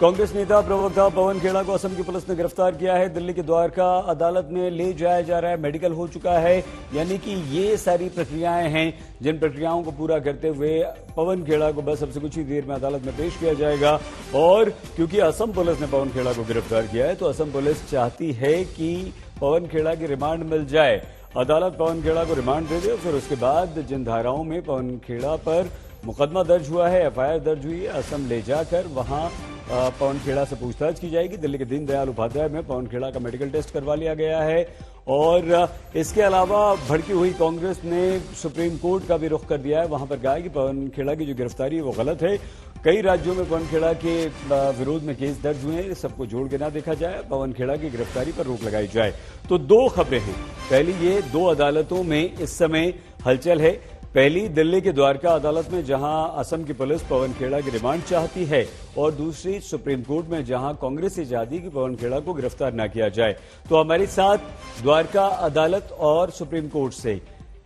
कांग्रेस नेता प्रवक्ता पवन खेड़ा को असम की पुलिस ने गिरफ्तार किया है। दिल्ली की द्वारका अदालत में ले जाया जा रहा है। मेडिकल हो चुका है, यानी कि ये सारी प्रक्रियाएं हैं जिन प्रक्रियाओं को पूरा करते हुए पवन खेड़ा को बस अब से कुछ ही देर में अदालत में पेश किया जाएगा। और क्योंकि असम पुलिस ने पवन खेड़ा को गिरफ्तार किया है, तो असम पुलिस चाहती है कि पवन खेड़ा की रिमांड मिल जाए। अदालत पवन खेड़ा को रिमांड दे दे, फिर उसके बाद जिन धाराओं में पवन खेड़ा पर मुकदमा दर्ज हुआ है, एफआईआर दर्ज हुई है, असम ले जाकर वहां पवन खेड़ा से पूछताछ की जाएगी। दिल्ली के दीनदयाल उपाध्याय में पवन खेड़ा का मेडिकल टेस्ट करवा लिया गया है। और इसके अलावा भड़की हुई कांग्रेस ने सुप्रीम कोर्ट का भी रुख कर दिया है। वहां पर कहा कि पवन खेड़ा की जो गिरफ्तारी है वो गलत है। कई राज्यों में पवन खेड़ा के विरोध में केस दर्ज हुए हैं, सबको जोड़ के ना देखा जाए, पवन खेड़ा की गिरफ्तारी पर रोक लगाई जाए। तो दो खबरें हैं। पहली, ये दो अदालतों में इस समय हलचल है। पहली, दिल्ली की द्वारका अदालत में जहां असम की पुलिस पवन खेड़ा की रिमांड चाहती है, और दूसरी सुप्रीम कोर्ट में जहां कांग्रेस ये चाहती कि पवन खेड़ा को गिरफ्तार न किया जाए। तो हमारे साथ द्वारका अदालत और सुप्रीम कोर्ट से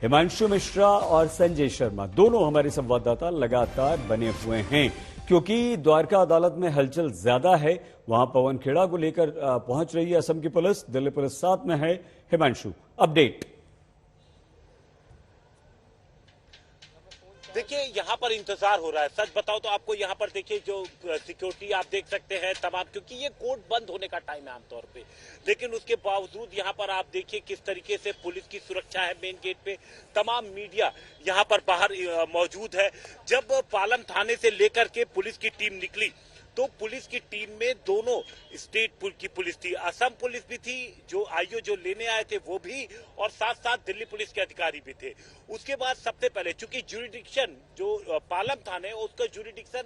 हिमांशु मिश्रा और संजय शर्मा, दोनों हमारे संवाददाता लगातार बने हुए हैं, क्योंकि द्वारका अदालत में हलचल ज्यादा है। वहां पवन खेड़ा को लेकर पहुंच रही है असम की पुलिस, दिल्ली पुलिस साथ में है। हिमांशु, अपडेट। देखिए, यहाँ पर इंतजार हो रहा है। सच बताओ तो आपको यहाँ पर देखिए जो सिक्योरिटी आप देख सकते हैं तमाम, क्योंकि ये कोर्ट बंद होने का टाइम है आमतौर पे, लेकिन उसके बावजूद यहाँ पर आप देखिए किस तरीके से पुलिस की सुरक्षा है। मेन गेट पे तमाम मीडिया यहाँ पर बाहर मौजूद है। जब पालम थाने से लेकर के पुलिस की टीम निकली, तो पुलिस की टीम में दोनों स्टेट की पुलिस थी, असम पुलिस भी थी, जो आईओ जो लेने आए थे वो भी, और साथ साथ दिल्ली पुलिस के अधिकारी भी थे। उसके बाद सबसे पहले, चूंकि ज्यूरिडिक्शन जो पालम थाने उसका ज्यूरिडिक्शन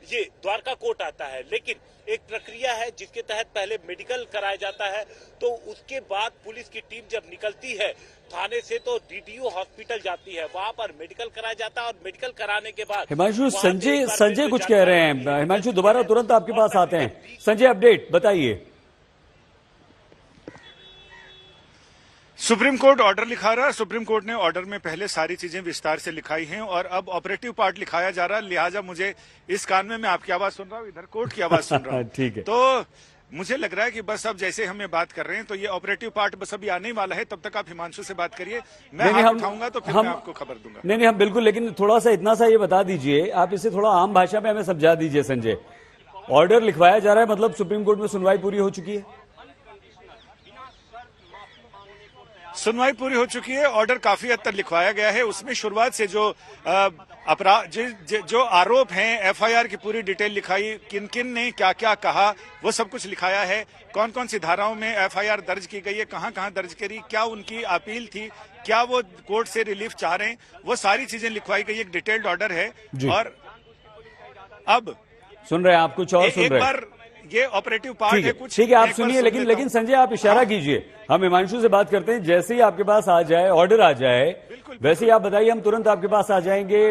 ये द्वारका कोर्ट आता है, लेकिन एक प्रक्रिया है जिसके तहत पहले मेडिकल कराया जाता है। तो उसके बाद पुलिस की टीम जब निकलती है थाने से, तो डीडीओ हॉस्पिटल जाती है, वहां पर मेडिकल कराया जाता है, और मेडिकल कराने के बाद हिमांशु, संजय कुछ कह रहे हैं। हिमांशु, दोबारा तुरंत आपके पास आते हैं। संजय, अपडेट बताइए। सुप्रीम कोर्ट ऑर्डर लिखा रहा है। सुप्रीम कोर्ट ने ऑर्डर में पहले सारी चीजें विस्तार से लिखाई हैं, और अब ऑपरेटिव पार्ट लिखाया जा रहा है। लिहाजा मुझे इस कान में मैं आपकी आवाज सुन रहा हूं, इधर कोर्ट की आवाज सुन रहा हूं। ठीक है। तो मुझे लग रहा है कि बस अब जैसे हमें बात कर रहे हैं, तो ये ऑपरेटिव पार्ट बस अभी आने ही वाला है। तब तक आप हिमांशु से बात करिए, मैं हाथ उठाऊंगा तो फिर मैं आपको खबर दूंगा। नहीं, हम बिल्कुल, लेकिन थोड़ा सा इतना सा ये बता दीजिए, आप इसे थोड़ा आम भाषा में हमें समझा दीजिए। संजय, ऑर्डर लिखवाया जा रहा है, मतलब सुप्रीम कोर्ट में सुनवाई पूरी हो चुकी है? सुनवाई पूरी हो चुकी है। ऑर्डर काफी हद तक लिखवाया गया है। उसमें शुरुआत से जो अपराध जो आरोप हैं, एफआईआर की पूरी डिटेल लिखाई, किन किन ने क्या क्या कहा, वो सब कुछ लिखाया है। कौन कौन सी धाराओं में एफआईआर दर्ज की गई है, कहां कहां दर्ज करी, क्या उनकी अपील थी, क्या वो कोर्ट से रिलीफ चाह रहे हैं, वो सारी चीजें लिखवाई गई। एक डिटेल्ड ऑर्डर है। और अब सुन रहे हैं आप, कुछ और सुन रहे हैं? ये ऑपरेटिव पार्ट है कुछ। ठीक है, आप सुनिए, लेकिन संजय आप इशारा कीजिए, हम हिमांशु से बात करते हैं। जैसे ही आपके पास आ जाए, ऑर्डर आ जाए, वैसे ही आप बताइए, हम तुरंत आपके पास आ जाएंगे।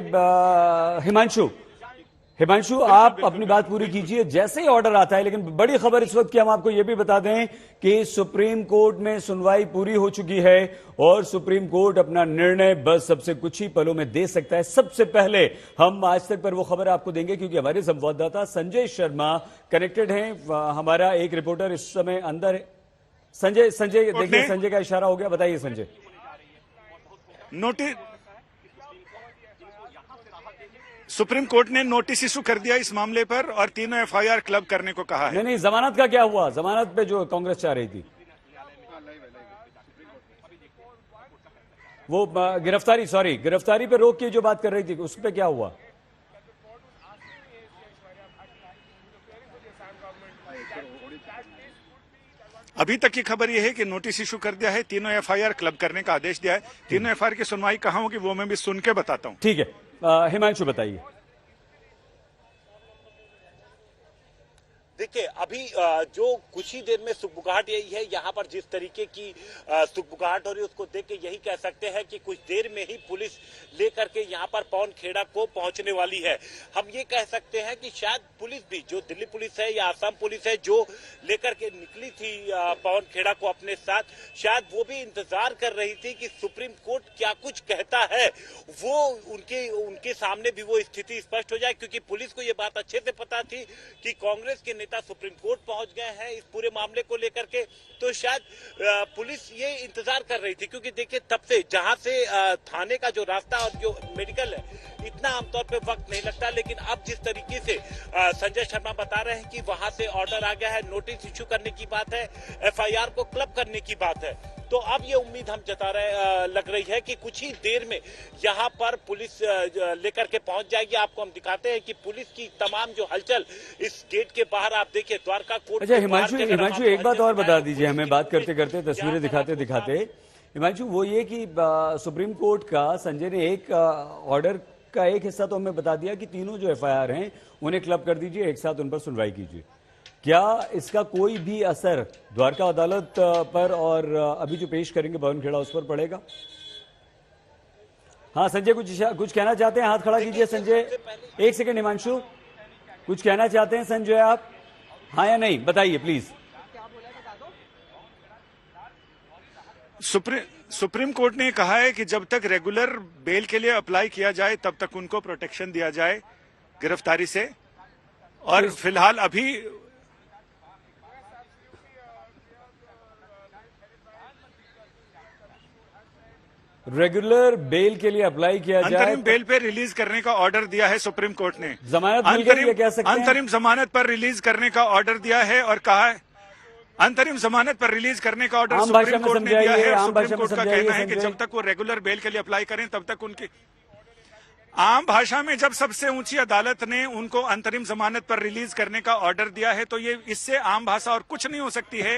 हिमांशु, आप अपनी बात पूरी कीजिए जैसे ही ऑर्डर आता है। लेकिन बड़ी खबर इस वक्त की हम आपको यह भी बता दें कि सुप्रीम कोर्ट में सुनवाई पूरी हो चुकी है, और सुप्रीम कोर्ट अपना निर्णय बस सबसे कुछ ही पलों में दे सकता है। सबसे पहले हम आज तक पर वो खबर आपको देंगे, क्योंकि हमारे संवाददाता संजय शर्मा कनेक्टेड हैं। हमारा एक रिपोर्टर इस समय अंदर है। संजय देखिए, संजय का इशारा हो गया, बताइए संजय। सुप्रीम कोर्ट ने नोटिस इशू कर दिया इस मामले पर, और तीनों एफआईआर क्लब करने को कहा है। नहीं, जमानत का क्या हुआ? जमानत पे जो कांग्रेस चाह रही थी, वो गिरफ्तारी पे रोक की जो बात कर रही थी, उस पे क्या हुआ? अभी तक की खबर यह है कि नोटिस इशू कर दिया है, तीनों एफआईआर क्लब करने का आदेश दिया है। तीनों एफआईआर की सुनवाई कहां होगी वो मैं भी सुन के बताता हूं। ठीक है, हिमांशु बताइए। देखिए, अभी जो कुछ ही देर में सुगबुगाहट यही है, यहाँ पर जिस तरीके की सुगबुगाहट हो रही है उसको देख के यही कह सकते हैं कि कुछ देर में ही पुलिस लेकर के यहाँ पर पवन खेड़ा को पहुंचने वाली है। हम ये कह सकते हैं कि शायद पुलिस भी, जो दिल्ली पुलिस है या असम पुलिस है, जो लेकर के निकली थी पवन खेड़ा को अपने साथ, शायद वो भी इंतजार कर रही थी कि सुप्रीम कोर्ट क्या कुछ कहता है, वो उनके सामने भी वो स्थिति स्पष्ट हो जाए, क्योंकि पुलिस को ये बात अच्छे से पता थी कि कांग्रेस के पिता सुप्रीम कोर्ट पहुंच गए हैं इस पूरे मामले को लेकर के। तो शायद पुलिस ये इंतजार कर रही थी, क्योंकि देखिए तब से जहां से थाने का जो रास्ता और जो मेडिकल है इतना आमतौर पे वक्त नहीं लगता, लेकिन अब जिस तरीके से संजय शर्मा बता रहे हैं कि वहां से ऑर्डर आ गया है, नोटिस इश्यू करने की बात है, एफआईआर को क्लब करने की बात है, तो अब ये उम्मीद हम जता रहे लग रही है कि कुछ ही देर में यहाँ पर पुलिस लेकर के पहुंच जाएगी। आपको हम दिखाते हैं कि पुलिस की तमाम जो हलचल इस गेट के बाहर आप देखिए द्वारका कोर्ट। अच्छा हिमांशु एक बात और बता दीजिए हमें, बात करते करते तस्वीरें दिखाते दिखाते। हिमांशु वो ये कि सुप्रीम कोर्ट का संजय ने एक ऑर्डर का एक हिस्सा तो हमें बता दिया कि तीनों जो एफआईआर हैं उन्हें क्लब कर दीजिए, एक साथ उन पर सुनवाई कीजिए। क्या इसका कोई भी असर द्वारका अदालत पर और अभी जो पेश करेंगे बवनखेड़ा उस पर पड़ेगा? हाँ संजय कुछ कहना चाहते हैं? हाथ खड़ा कीजिए संजय। एक सेकंड हिमांशु, कुछ कहना चाहते हैं संजय आप? हाँ या नहीं बताइए प्लीज। सुप्रीम कोर्ट ने कहा है कि जब तक रेगुलर बेल के लिए अप्लाई किया जाए तब तक उनको प्रोटेक्शन दिया जाए गिरफ्तारी से, और फिलहाल अभी रेगुलर बेल के लिए अप्लाई किया जाए, अंतरिम बेल पे रिलीज करने का ऑर्डर दिया है सुप्रीम कोर्ट ने। जमानत मिल गई है कह सकते हैं? अंतरिम जमानत पर रिलीज करने का ऑर्डर दिया है और कहा है अंतरिम जमानत पर रिलीज करने का ऑर्डर सुप्रीम कोर्ट ने दिया है। सुप्रीम कोर्ट का कहना है कि जब तक वो रेगुलर बेल के लिए अप्लाई करें तब तक उनकी आम भाषा में जब सबसे ऊंची अदालत ने उनको अंतरिम जमानत पर रिलीज करने का ऑर्डर दिया है तो ये इससे आम भाषा और कुछ नहीं हो सकती है